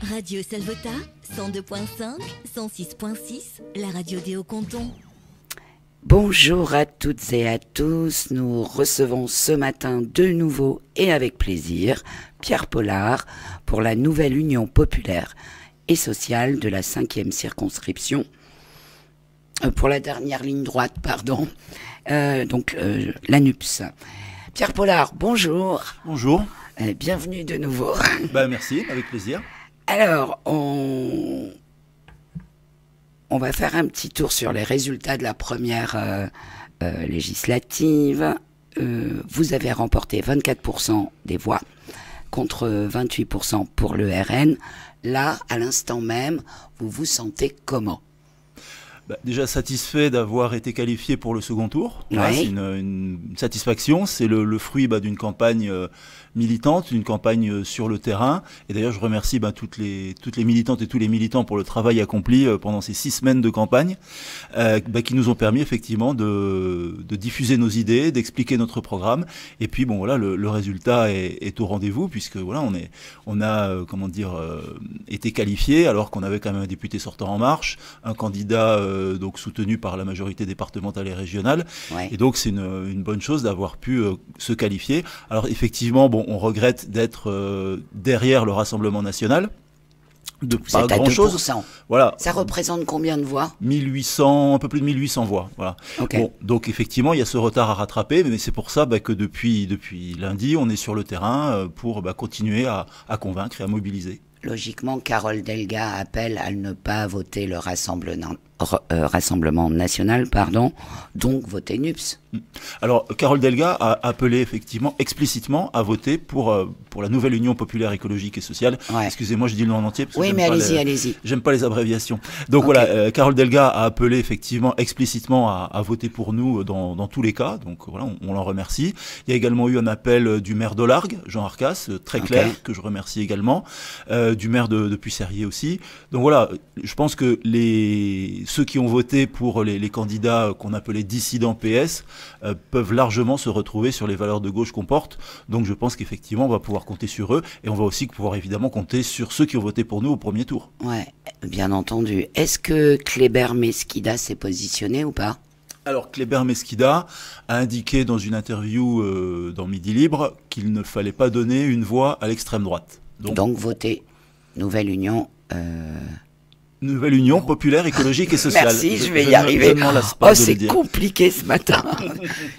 Radio Salvota, 102.5, 106.6, la radio des Hauts-Cantons. Bonjour à toutes et à tous, nous recevons ce matin de nouveau et avec plaisir Pierre Pollard pour la nouvelle Union populaire et sociale de la 5e circonscription, pour la dernière ligne droite, pardon, la NUPS. Pierre Pollard, bonjour. Bonjour. Bienvenue de nouveau. Merci, avec plaisir. Alors, on va faire un petit tour sur les résultats de la première législative. Vous avez remporté 24% des voix contre 28% pour le RN. Là, à l'instant même, vous vous sentez comment ? Déjà satisfait d'avoir été qualifié pour le second tour. Oui. C'est une satisfaction. C'est le fruit d'une campagne militante, une campagne sur le terrain. Et d'ailleurs, je remercie toutes les militantes et tous les militants pour le travail accompli pendant ces 6 semaines de campagne, qui nous ont permis effectivement de diffuser nos idées, d'expliquer notre programme. Et puis le résultat est au rendez-vous puisque on a été qualifié alors qu'on avait quand même un député sortant En Marche, un candidat donc soutenu par la majorité départementale et régionale. Ouais. Et donc c'est une bonne chose d'avoir pu se qualifier. Alors effectivement, on regrette d'être derrière le Rassemblement national. Vous Pas êtes à grand 2%. chose. Voilà. Ça représente combien de voix ? 1800, un peu plus de 1800 voix. Voilà. Okay. Bon, donc effectivement, il y a ce retard à rattraper, mais c'est pour ça que depuis lundi, on est sur le terrain pour continuer à convaincre et à mobiliser. Logiquement, Carole Delga appelle à ne pas voter le Rassemblement national, donc voter NUPS. Alors, Carole Delga a appelé effectivement explicitement à voter pour la nouvelle Union populaire écologique et sociale. Ouais. Excusez-moi, je dis le nom en entier parce que oui, mais allez-y. J'aime pas les abréviations. Donc okay. Carole Delga a appelé effectivement explicitement à voter pour nous dans tous les cas. Donc on l'en remercie. Il y a également eu un appel du maire d'Olargues, Jean Arcas, très clair, que je remercie également, du maire de Puy-Serrier aussi. Donc je pense que ceux qui ont voté pour les candidats qu'on appelait dissidents PS peuvent largement se retrouver sur les valeurs de gauche qu'on porte. Donc je pense qu'effectivement on va pouvoir compter sur eux et on va aussi pouvoir évidemment compter sur ceux qui ont voté pour nous au premier tour. Ouais, bien entendu. Est-ce que Kléber Mesquida s'est positionné ou pas ? Alors Kléber Mesquida a indiqué dans une interview dans Midi Libre qu'il ne fallait pas donner une voix à l'extrême droite. Donc voter Nouvelle Union... Nouvelle Union populaire, écologique et sociale. Merci, je vais y arriver. C'est compliqué ce matin.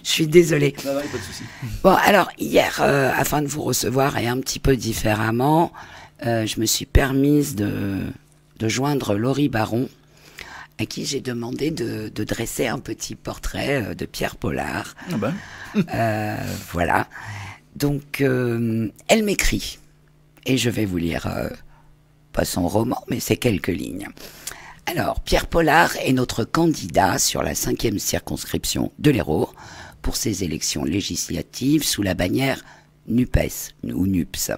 Je suis désolée. Non, pas de souci. Bon, alors, hier, afin de vous recevoir et un petit peu différemment, je me suis permise de joindre Laurie Baron, à qui j'ai demandé de dresser un petit portrait de Pierre Pollard. Voilà. Donc, elle m'écrit, et je vais vous lire... pas son roman, mais c'est quelques lignes. Alors, Pierre Pollard est notre candidat sur la 5e circonscription de l'Hérault pour ces élections législatives sous la bannière NUPES ou NUPS.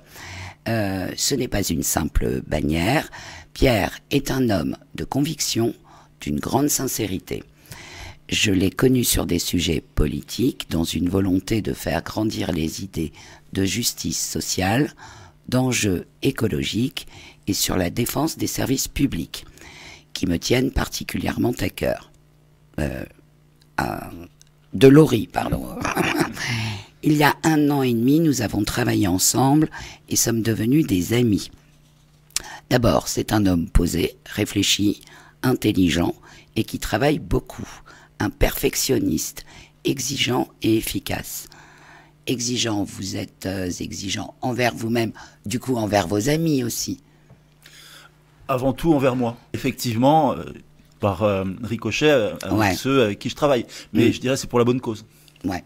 Ce n'est pas une simple bannière. Pierre est un homme de conviction, d'une grande sincérité. Je l'ai connu sur des sujets politiques, dans une volonté de faire grandir les idées de justice sociale, d'enjeux écologiques et sur la défense des services publics, qui me tiennent particulièrement à cœur. De Laurie, pardon. Il y a 1 an et demi, nous avons travaillé ensemble et sommes devenus des amis. D'abord, c'est un homme posé, réfléchi, intelligent et qui travaille beaucoup. Un perfectionniste, exigeant et efficace. Exigeant, vous êtes exigeant envers vous-même, du coup envers vos amis aussi. Avant tout envers moi. Effectivement, par ricochet avec ceux avec qui je travaille. Mais je dirais c'est pour la bonne cause. Ouais.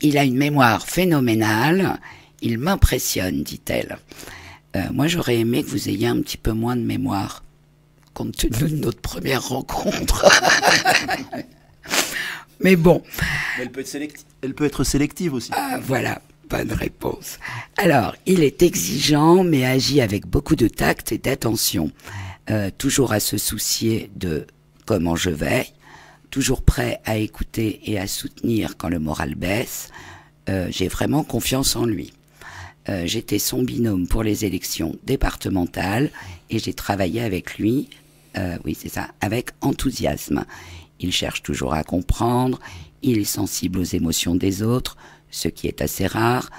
Il a une mémoire phénoménale. Il m'impressionne, dit-elle. Moi, j'aurais aimé que vous ayez un petit peu moins de mémoire, compte tenu de notre première rencontre. Mais bon. Mais elle peut être sélective aussi. Voilà, bonne réponse. Alors, il est exigeant, mais agit avec beaucoup de tact et d'attention. Toujours à se soucier de comment je vais, toujours prêt à écouter et à soutenir quand le moral baisse. J'ai vraiment confiance en lui. J'étais son binôme pour les élections départementales et j'ai travaillé avec lui, oui c'est ça, avec enthousiasme. Il cherche toujours à comprendre, il est sensible aux émotions des autres, ce qui est assez rare,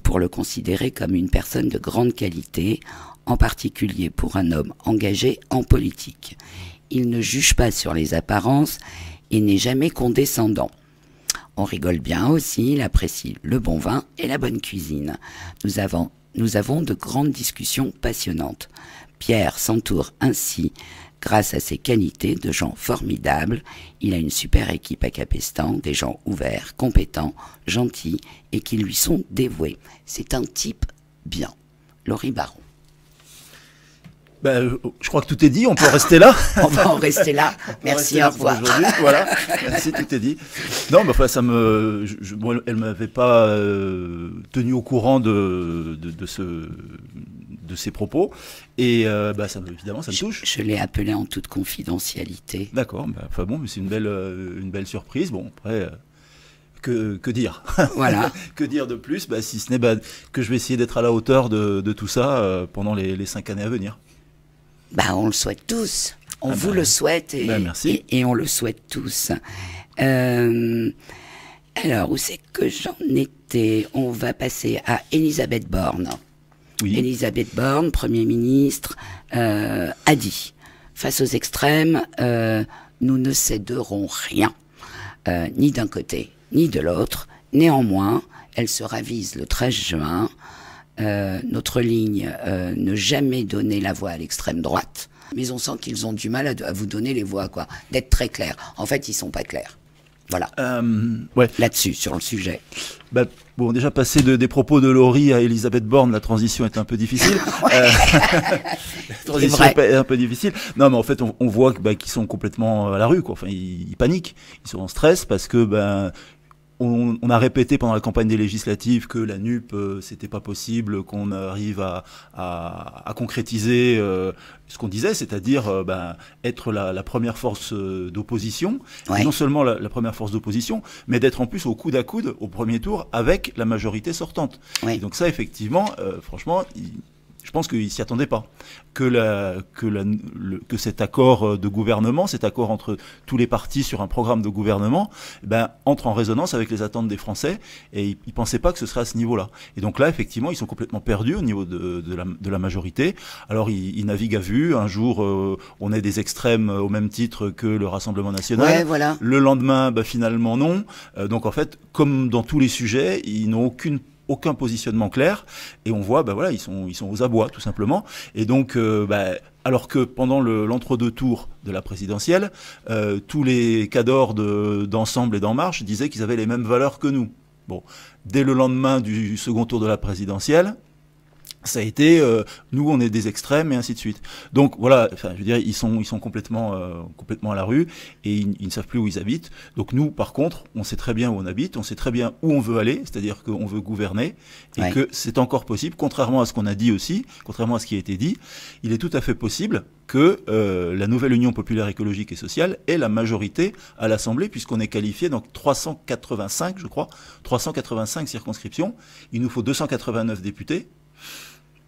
pour le considérer comme une personne de grande qualité, en particulier pour un homme engagé en politique. Il ne juge pas sur les apparences et n'est jamais condescendant. On rigole bien aussi, il apprécie le bon vin et la bonne cuisine. Nous avons de grandes discussions passionnantes. Pierre s'entoure ainsi, grâce à ses qualités, de gens formidables. Il a une super équipe à Capestan, des gens ouverts, compétents, gentils et qui lui sont dévoués. C'est un type bien. Laurie Baron. Ben, je crois que tout est dit, on peut rester là. On va en rester là. Merci, au revoir. Voilà, merci, tout est dit. Non, mais enfin, bon, elle m'avait pas tenu au courant de ces propos, et évidemment, ça me touche. Je l'ai appelé en toute confidentialité. D'accord, enfin bon, mais c'est une belle surprise. Bon, après. Que dire? Voilà. Que dire de plus, si ce n'est que je vais essayer d'être à la hauteur de tout ça pendant les 5 années à venir. On le souhaite tous. On vous le souhaite merci. Et on le souhaite tous. Alors, où c'est que j'en étais? On va passer à Elisabeth Borne. Oui. Elisabeth Borne, Premier ministre, a dit, face aux extrêmes, nous ne céderons rien, ni d'un côté, ni de l'autre. Néanmoins, elle se ravise le 13 juin. Notre ligne, ne jamais donner la voix à l'extrême droite. Mais on sent qu'ils ont du mal à vous donner les voix, quoi. D'être très clairs. En fait, ils sont pas clairs. Voilà. Ouais. Là-dessus, sur le sujet. Bon, déjà passer des propos de Laurie à Elisabeth Borne, la transition est un peu difficile. La transition est un peu difficile. Non, mais en fait, on voit qu'ils sont complètement à la rue, quoi. Enfin, ils paniquent, ils sont en stress parce que on a répété pendant la campagne des législatives que la NUP, c'était pas possible, qu'on arrive à concrétiser ce qu'on disait, c'est-à-dire être la première force d'opposition, ouais. Et non seulement la première force d'opposition, mais d'être en plus au coude à coude au premier tour avec la majorité sortante. Ouais. Et donc ça, effectivement, franchement, je pense qu'ils s'y attendaient pas. Que cet accord de gouvernement, cet accord entre tous les partis sur un programme de gouvernement, entre en résonance avec les attentes des Français, et ils pensaient pas que ce serait à ce niveau-là. Et donc là, effectivement, ils sont complètement perdus au niveau de la majorité. Alors, ils naviguent à vue. Un jour, on est des extrêmes au même titre que le Rassemblement national. Ouais, voilà. Le lendemain, finalement, non. Donc, en fait, comme dans tous les sujets, ils n'ont aucun positionnement clair, et on voit, ils sont aux abois, tout simplement. Et donc, alors que pendant l'entre-deux tours de la présidentielle, tous les cadors d'Ensemble et d'En Marche disaient qu'ils avaient les mêmes valeurs que nous. Bon, dès le lendemain du second tour de la présidentielle, ça a été nous on est des extrêmes et ainsi de suite. Donc voilà, enfin je veux dire ils sont complètement à la rue et ils ne savent plus où ils habitent. Donc nous par contre, on sait très bien où on habite, on sait très bien où on veut aller, c'est-à-dire qu'on veut gouverner et ouais. Que c'est encore possible, contrairement à ce qu'on a dit aussi, contrairement à ce qui a été dit, il est tout à fait possible que la nouvelle Union populaire écologique et sociale ait la majorité à l'Assemblée, puisqu'on est qualifié donc 385, je crois, 385 circonscriptions. Il nous faut 289 députés.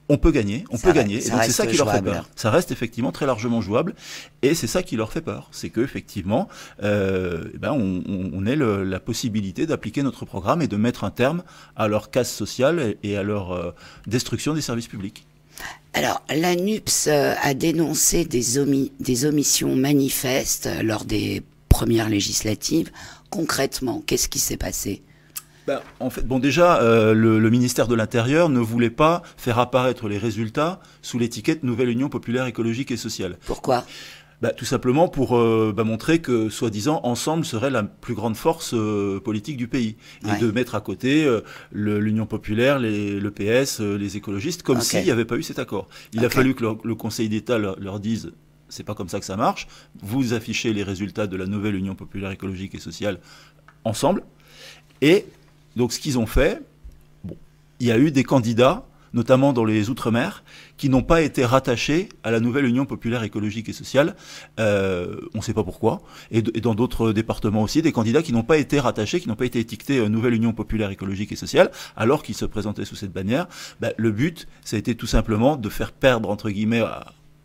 On peut gagner, on peut gagner. Et donc c'est ça qui leur fait peur. Ça reste effectivement très largement jouable, et c'est ça qui leur fait peur. C'est que effectivement, on ait la possibilité d'appliquer notre programme et de mettre un terme à leur casse sociale et à leur destruction des services publics. Alors, la NUPS a dénoncé des omissions manifestes lors des premières législatives. Concrètement, qu'est-ce qui s'est passé ? En fait, déjà, le ministère de l'Intérieur ne voulait pas faire apparaître les résultats sous l'étiquette Nouvelle Union populaire écologique et sociale. Pourquoi ? Tout simplement pour montrer que, soi-disant, Ensemble serait la plus grande force politique du pays. Et ouais. De mettre à côté l'Union populaire, le PS, les écologistes, comme s'il n'y avait pas eu cet accord. Il a fallu que le Conseil d'État leur dise « c'est pas comme ça que ça marche, vous affichez les résultats de la Nouvelle Union populaire écologique et sociale ensemble ». Et donc ce qu'ils ont fait, il y a eu des candidats notamment dans les Outre-mer, qui n'ont pas été rattachés à la nouvelle Union populaire écologique et sociale. On ne sait pas pourquoi. Et dans d'autres départements aussi, des candidats qui n'ont pas été rattachés, qui n'ont pas été étiquetés nouvelle Union populaire écologique et sociale, alors qu'ils se présentaient sous cette bannière. Le but, ça a été tout simplement de faire perdre, entre guillemets,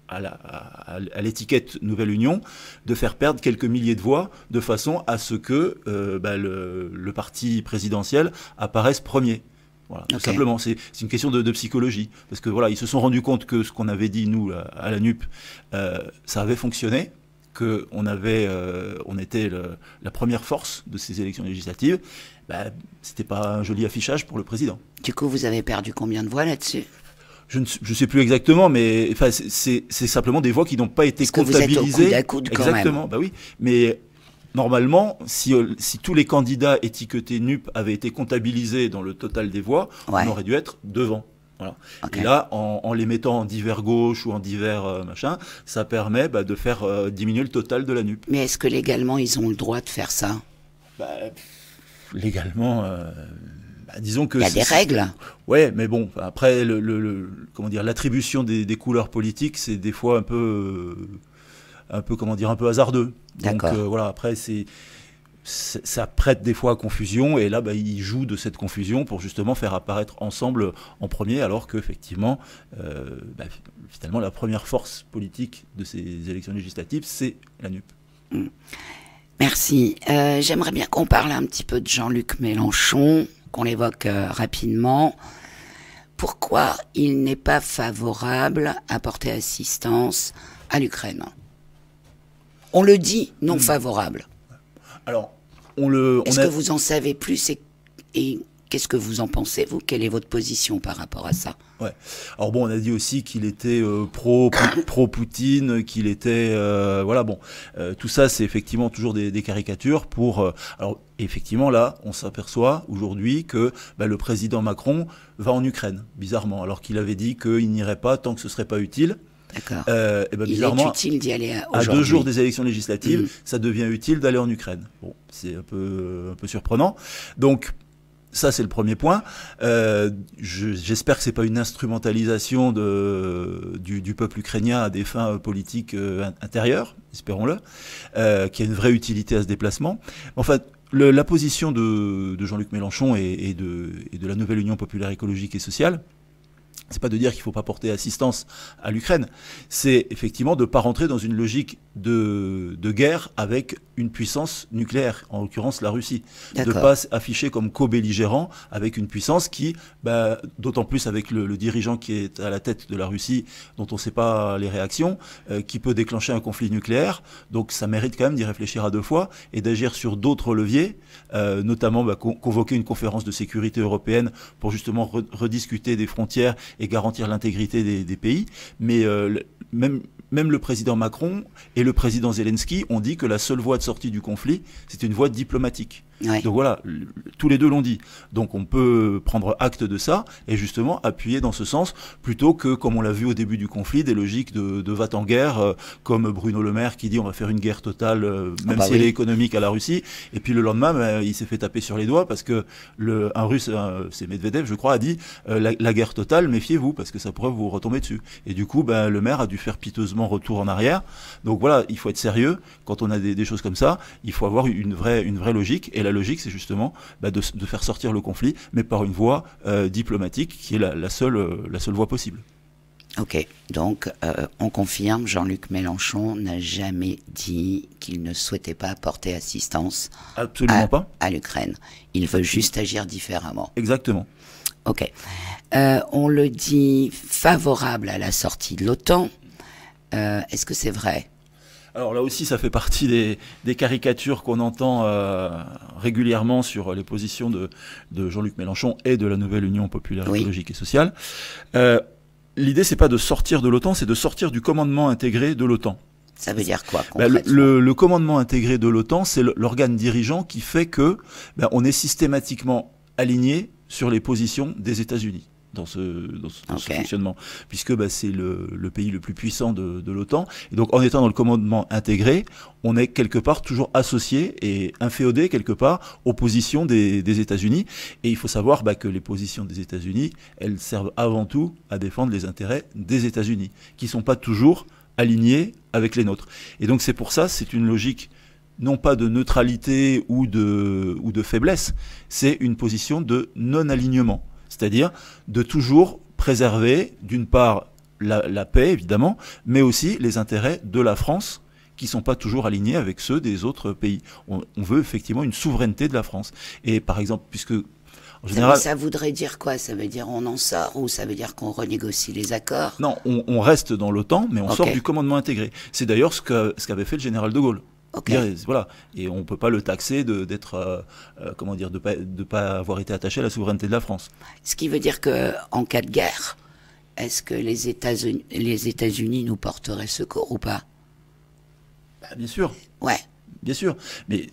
à l'étiquette Nouvelle Union, de faire perdre quelques milliers de voix de façon à ce que le parti présidentiel apparaisse premier. Voilà, tout simplement, c'est une question de psychologie. Parce que voilà, ils se sont rendus compte que ce qu'on avait dit, nous, à la NUP, ça avait fonctionné, qu'on on était la première force de ces élections législatives. C'était pas un joli affichage pour le président. Du coup, vous avez perdu combien de voix là-dessus ? Je ne sais plus exactement, mais enfin, c'est simplement des voix qui n'ont pas été comptabilisées. Parce que vous êtes au coude à coude quand exactement, même. Bah oui. Mais normalement, si tous les candidats étiquetés NUP avaient été comptabilisés dans le total des voix, on aurait dû être devant. Voilà. Okay. Et là, en les mettant en divers gauche ou en divers machin, ça permet de faire diminuer le total de la NUP. Mais est-ce que légalement, ils ont le droit de faire ça ? Légalement... disons que il y a des règles. Ouais, mais bon, après comment dire, l'attribution des couleurs politiques, c'est des fois un peu comment dire, un peu hasardeux. Donc voilà, après ça prête des fois à confusion, et là ils jouent de cette confusion pour justement faire apparaître ensemble en premier, alors que effectivement finalement la première force politique de ces élections législatives, c'est la NUP. Merci. J'aimerais bien qu'on parle un petit peu de Jean-Luc Mélenchon, qu'on l'évoque rapidement. Pourquoi il n'est pas favorable à porter assistance à l'Ukraine ? On le dit, non favorable. Alors, est-ce que vous en savez plus et qu'est-ce que vous en pensez, vous ? Quelle est votre position par rapport à ça ? Ouais. Alors bon, on a dit aussi qu'il était pro-Poutine, qu'il était voilà, bon, tout ça c'est effectivement toujours des caricatures pour alors effectivement là, on s'aperçoit aujourd'hui que le président Macron va en Ukraine, bizarrement, alors qu'il avait dit qu'il n'irait pas tant que ce serait pas utile. D'accord. Bizarrement, il est utile d'y aller à 2 jours des élections législatives, ça devient utile d'aller en Ukraine. Bon, c'est un peu surprenant. Donc ça, c'est le premier point. J'espère que c'est pas une instrumentalisation du peuple ukrainien à des fins politiques intérieures, espérons-le, qu'il y a une vraie utilité à ce déplacement. En fait, la position de Jean-Luc Mélenchon et de la nouvelle Union populaire écologique et sociale, c'est pas de dire qu'il faut pas porter assistance à l'Ukraine, c'est effectivement de pas rentrer dans une logique de guerre avec une puissance nucléaire, en l'occurrence la Russie. De pas afficher comme co-belligérant avec une puissance qui, d'autant plus avec le dirigeant qui est à la tête de la Russie, dont on ne sait pas les réactions, qui peut déclencher un conflit nucléaire. Donc ça mérite quand même d'y réfléchir à 2 fois et d'agir sur d'autres leviers, notamment convoquer une conférence de sécurité européenne pour justement rediscuter des frontières et garantir l'intégrité des pays. Mais même le président Macron et le président Zelensky ont dit que la seule voie de sortie du conflit, c'était une voie diplomatique. Ouais. Donc voilà, tous les deux l'ont dit. Donc on peut prendre acte de ça et justement appuyer dans ce sens, plutôt que, comme on l'a vu au début du conflit, des logiques de va-t-en-guerre, comme Bruno Le Maire qui dit on va faire une guerre totale, même si elle est économique, à la Russie. Et puis le lendemain, il s'est fait taper sur les doigts parce que un Russe, c'est Medvedev, je crois, a dit la guerre totale, méfiez-vous parce que ça pourrait vous retomber dessus. Et du coup, Le Maire a dû faire piteusement retour en arrière. Donc voilà, il faut être sérieux quand on a des choses comme ça. Il faut avoir une vraie logique. Et la logique, c'est justement de faire sortir le conflit, mais par une voie diplomatique qui est la seule voie possible. Ok, donc on confirme, Jean-Luc Mélenchon n'a jamais dit qu'il ne souhaitait pas apporter assistance à l'Ukraine. Il veut juste agir différemment. Exactement. Ok. On le dit favorable à la sortie de l'OTAN. Est-ce que c'est vrai ? Alors là aussi, ça fait partie des caricatures qu'on entend régulièrement sur les positions de Jean-Luc Mélenchon et de la nouvelle Union populaire écologique et sociale. L'idée, c'est pas de sortir de l'OTAN, c'est de sortir du commandement intégré de l'OTAN. Ça veut dire quoi concrètement ? Le commandement intégré de l'OTAN, c'est l'organe dirigeant qui fait que on est systématiquement aligné sur les positions des États-Unis. dans ce fonctionnement, puisque c'est le pays le plus puissant de l'OTAN. Et donc, en étant dans le commandement intégré, on est quelque part toujours associé et inféodé quelque part aux positions des États-Unis. Et il faut savoir que les positions des États-Unis, elles servent avant tout à défendre les intérêts des États-Unis, qui ne sont pas toujours alignés avec les nôtres. Et donc, c'est pour ça, c'est une logique non pas de neutralité ou de faiblesse, c'est une position de non-alignement. C'est-à-dire de toujours préserver, d'une part, la paix, évidemment, mais aussi les intérêts de la France, qui ne sont pas toujours alignés avec ceux des autres pays. On veut effectivement une souveraineté de la France. Et par exemple, puisque... En général, ça voudrait dire quoi? Ça veut dire on en sort ou ça veut dire qu'on renégocie les accords? Non, on reste dans l'OTAN, mais on sort du commandement intégré. C'est d'ailleurs ce qu'avait fait le général de Gaulle. Voilà. Et on ne peut pas le taxer d'être, de pas avoir été attaché à la souveraineté de la France. Ce qui veut dire qu'en cas de guerre, est-ce que les États-Unis nous porteraient secours ou pas? Bien sûr. Ouais. Bien sûr. Mais,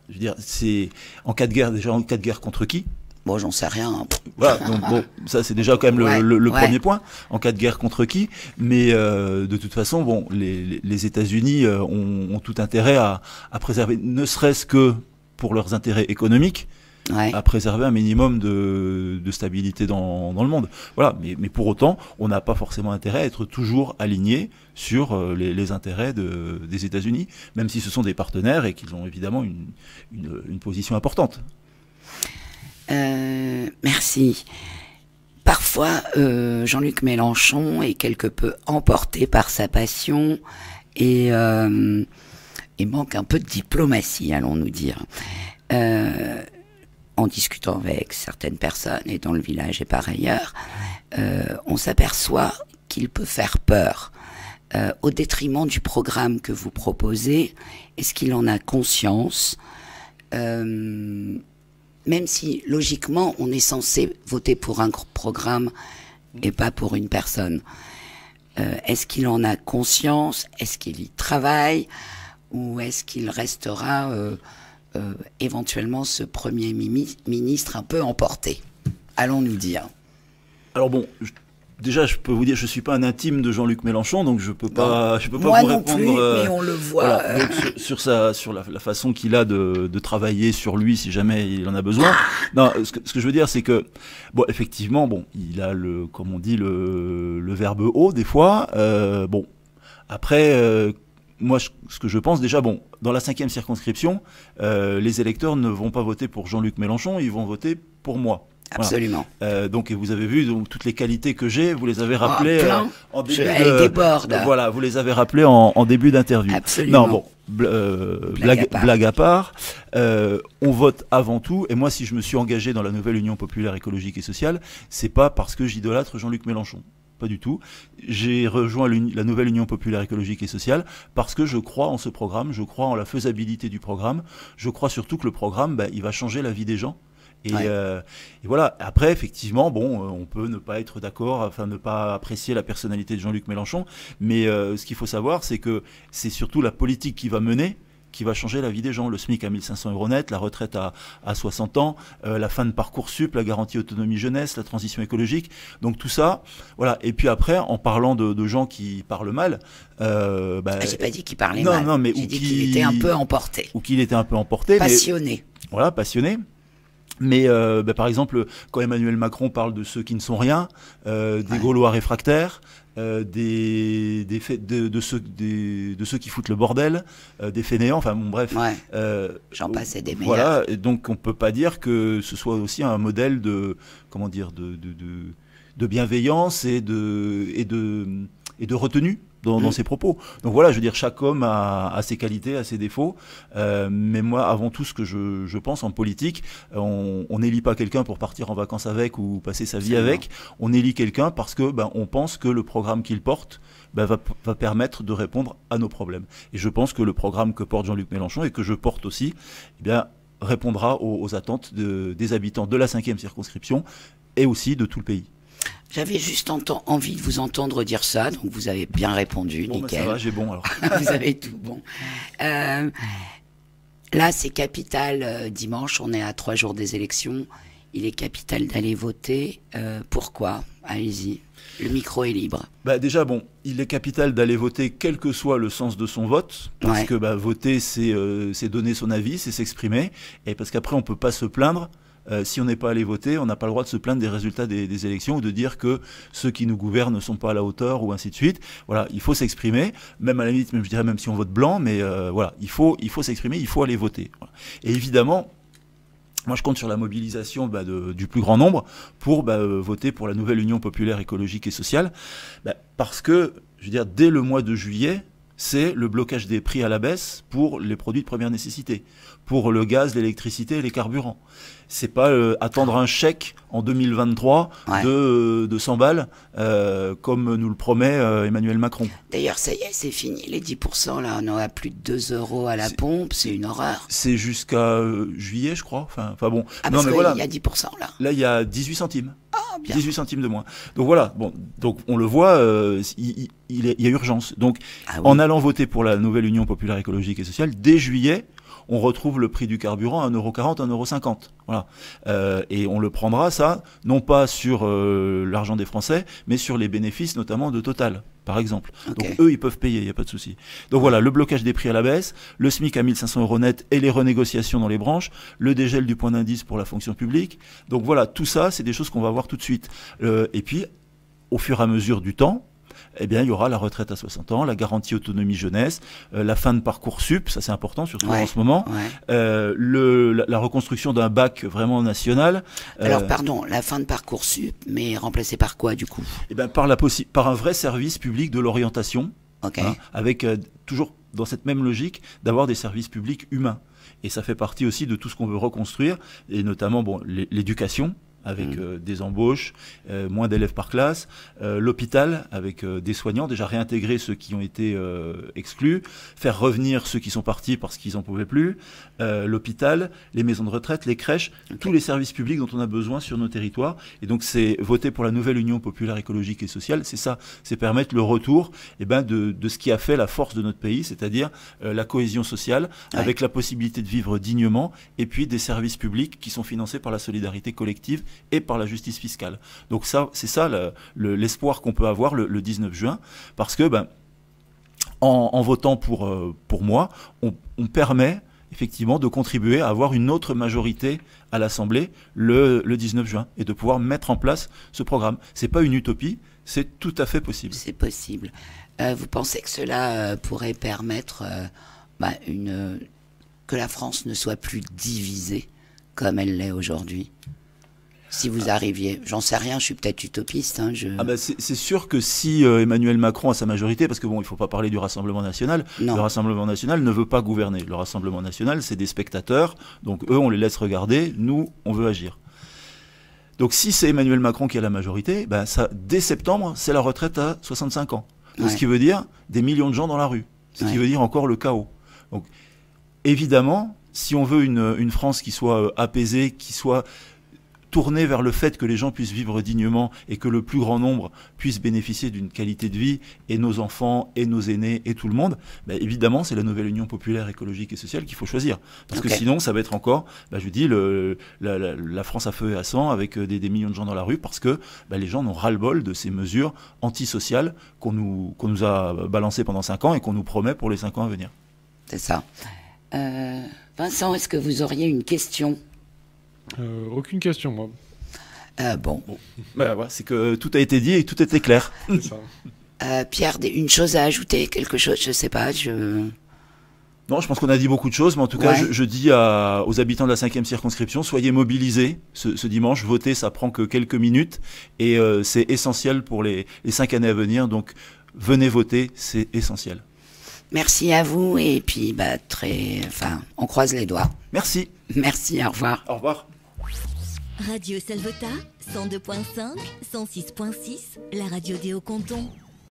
je veux dire, c'est en cas de guerre, déjà en cas de guerre contre qui? Bon, j'en sais rien. Voilà, donc ça c'est déjà quand même le premier point. En cas de guerre contre qui? Mais de toute façon, les États-Unis ont tout intérêt à préserver, ne serait-ce que pour leurs intérêts économiques, à préserver un minimum de stabilité dans le monde. Voilà, mais pour autant, on n'a pas forcément intérêt à être toujours aligné sur les intérêts des États-Unis, même si ce sont des partenaires et qu'ils ont évidemment une position importante. Merci. Parfois, Jean-Luc Mélenchon est quelque peu emporté par sa passion et manque un peu de diplomatie, allons-nous dire. En discutant avec certaines personnes, et dans le village et par ailleurs, on s'aperçoit qu'il peut faire peur au détriment du programme que vous proposez. Est-ce qu'il en a conscience? Même si, logiquement, on est censé voter pour un programme et pas pour une personne. Est-ce qu'il en a conscience? Est-ce qu'il y travaille? Ou est-ce qu'il restera éventuellement ce Premier ministre un peu emporté? Allons-nous dire. Alors bon... Déjà, je peux vous dire, je suis pas un intime de Jean-Luc Mélenchon, donc je peux pas vous Moi non répondre. Plus, mais on le voit. Voilà, donc sur la façon qu'il a de travailler sur lui, si jamais il en a besoin. Non, ce que je veux dire, c'est que effectivement, il a comme on dit, le verbe haut des fois. Après. Moi, ce que je pense, déjà, dans la 5e circonscription, les électeurs ne vont pas voter pour Jean-Luc Mélenchon, ils vont voter pour moi. Absolument. Voilà. Et vous avez vu toutes les qualités que j'ai, vous les avez rappelées en début elle déborde. Voilà, vous les avez rappelées en début d'interview. Absolument. Non, blague à part, on vote avant tout, et moi si je me suis engagé dans la nouvelle Union populaire écologique et sociale, c'est pas parce que j'idolâtre Jean-Luc Mélenchon. Pas du tout. J'ai rejoint la nouvelle Union populaire écologique et sociale parce que je crois en ce programme, je crois en la faisabilité du programme, je crois surtout que le programme, il va changer la vie des gens. Et voilà. Après, effectivement, on peut ne pas être d'accord, ne pas apprécier la personnalité de Jean-Luc Mélenchon, mais ce qu'il faut savoir, c'est que c'est surtout la politique qui va mener, qui va changer la vie des gens. Le SMIC à 1 500 € net, la retraite à 60 ans, la fin de Parcoursup, la garantie autonomie jeunesse, la transition écologique. Donc tout ça, voilà. Et puis après, en parlant de gens qui parlent mal... j'ai pas dit qu'il parlait mal. Non, mais j'ai dit qu'il était un peu emporté. Ou qu'il était un peu emporté. Passionné. Voilà, passionné. Mais par exemple, quand Emmanuel Macron parle de ceux qui ne sont rien, des Gaulois réfractaires, de ceux qui foutent le bordel, des fainéants, bref. J'en passe et des meilleurs. Voilà, et donc on peut pas dire que ce soit aussi un modèle de bienveillance et de retenue dans ses propos. Donc voilà, je veux dire, chaque homme a ses qualités, a ses défauts, mais moi, avant tout, ce que je pense en politique, on n'élit pas quelqu'un pour partir en vacances avec ou passer sa vie avec, on élit quelqu'un parce que on pense que le programme qu'il porte va permettre de répondre à nos problèmes. Et je pense que le programme que porte Jean-Luc Mélenchon et que je porte aussi, répondra aux attentes des habitants de la 5e circonscription et aussi de tout le pays. J'avais juste envie de vous entendre dire ça, donc vous avez bien répondu, nickel. Ça va, j'ai bon alors. Vous avez tout bon. Là, c'est capital dimanche, on est à 3 jours des élections. il est capital d'aller voter. Pourquoi? Allez-y, le micro est libre. Déjà, bon, il est capital d'aller voter quel que soit le sens de son vote, parce que voter, c'est donner son avis, c'est s'exprimer, et parce qu'après, on ne peut pas se plaindre. Si on n'est pas allé voter, on n'a pas le droit de se plaindre des résultats des élections ou de dire que ceux qui nous gouvernent ne sont pas à la hauteur ou ainsi de suite. Voilà, il faut s'exprimer, même à la limite, je dirais même si on vote blanc, mais voilà, il faut s'exprimer, il faut aller voter. Voilà. Et évidemment, moi je compte sur la mobilisation du plus grand nombre pour voter pour la nouvelle Union populaire écologique et sociale, parce que, je veux dire, dès le mois de juillet, c'est le blocage des prix à la baisse pour les produits de première nécessité, pour le gaz, l'électricité et les carburants. C'est pas attendre un chèque en 2023 de 100 balles, comme nous le promet Emmanuel Macron. D'ailleurs, ça y est, c'est fini. Les 10%, là, on aura plus de 2 € à la pompe, c'est une horreur. C'est jusqu'à juillet, je crois. Enfin bon. Ah, parce qu'il y a 10% là. Là, il y a 18 centimes. Ah, bien. 18 centimes de moins. Donc voilà, donc on le voit, il y a urgence. Donc en allant voter pour la nouvelle Union populaire écologique et sociale, dès juillet, on retrouve le prix du carburant à 1,40 €, 1,50 €. Voilà. Et on le prendra, ça, non pas sur l'argent des Français, mais sur les bénéfices, notamment de Total, par exemple. Okay. Donc eux, ils peuvent payer, il n'y a pas de souci. Donc voilà, le blocage des prix à la baisse, le SMIC à 1 500 € net et les renégociations dans les branches, le dégel du point d'indice pour la fonction publique. Donc voilà, tout ça, c'est des choses qu'on va voir tout de suite. Et puis, au fur et à mesure du temps, eh bien, il y aura la retraite à 60 ans, la garantie autonomie jeunesse, la fin de Parcoursup, ça c'est important, surtout en ce moment, la reconstruction d'un bac vraiment national. Alors, pardon, la fin de Parcoursup, mais remplacée par quoi, du coup? Eh bien, par un vrai service public de l'orientation, avec toujours dans cette même logique d'avoir des services publics humains. Et ça fait partie aussi de tout ce qu'on veut reconstruire, et notamment l'éducation, avec des embauches, moins d'élèves par classe, l'hôpital avec des soignants, déjà réintégrer ceux qui ont été exclus, faire revenir ceux qui sont partis parce qu'ils n'en pouvaient plus, l'hôpital, les maisons de retraite, les crèches, tous les services publics dont on a besoin sur nos territoires. Et donc c'est voter pour la nouvelle Union populaire écologique et sociale, c'est ça, c'est permettre le retour de ce qui a fait la force de notre pays, c'est-à-dire la cohésion sociale, avec la possibilité de vivre dignement, et puis des services publics qui sont financés par la solidarité collective et par la justice fiscale. Donc ça, c'est ça l'espoir qu'on peut avoir le 19 juin, parce que en votant pour moi, on permet effectivement de contribuer à avoir une autre majorité à l'Assemblée le 19 juin et de pouvoir mettre en place ce programme. C'est pas une utopie, c'est tout à fait possible. C'est possible. Vous pensez que cela pourrait permettre que la France ne soit plus divisée comme elle l'est aujourd'hui? Si vous arriviez, j'en sais rien, je suis peut-être utopiste. C'est sûr que si Emmanuel Macron a sa majorité, parce que il ne faut pas parler du Rassemblement National, le Rassemblement National ne veut pas gouverner. Le Rassemblement National, c'est des spectateurs, donc eux, on les laisse regarder, nous, on veut agir. Donc si c'est Emmanuel Macron qui a la majorité, dès septembre, c'est la retraite à 65 ans. Donc, ce qui veut dire des millions de gens dans la rue, ce qui veut dire encore le chaos. Donc évidemment, si on veut une France qui soit apaisée, qui soit tourner vers le fait que les gens puissent vivre dignement et que le plus grand nombre puisse bénéficier d'une qualité de vie, et nos enfants, et nos aînés, et tout le monde, évidemment, c'est la nouvelle Union populaire écologique et sociale qu'il faut choisir. Parce que sinon, ça va être encore, je dis, la France à feu et à sang, avec des millions de gens dans la rue, parce que les gens n'ont ras-le-bol de ces mesures antisociales qu'on nous a balancées pendant 5 ans et qu'on nous promet pour les 5 ans à venir. C'est ça. Vincent, est-ce que vous auriez une question ? Aucune question, moi. Bon. C'est que tout a été dit et tout était clair. C'est ça. Pierre, une chose à ajouter, quelque chose, je sais pas, Non, je pense qu'on a dit beaucoup de choses, mais en tout cas, je dis aux habitants de la 5e circonscription, soyez mobilisés ce dimanche. Voter, ça prend que quelques minutes, et c'est essentiel pour les 5 années à venir. Donc, venez voter, c'est essentiel. Merci à vous, et puis on croise les doigts. Merci. Merci, au revoir. Au revoir. Radio Salvetat, 102.5, 106.6, la radio des Hauts-Cantons.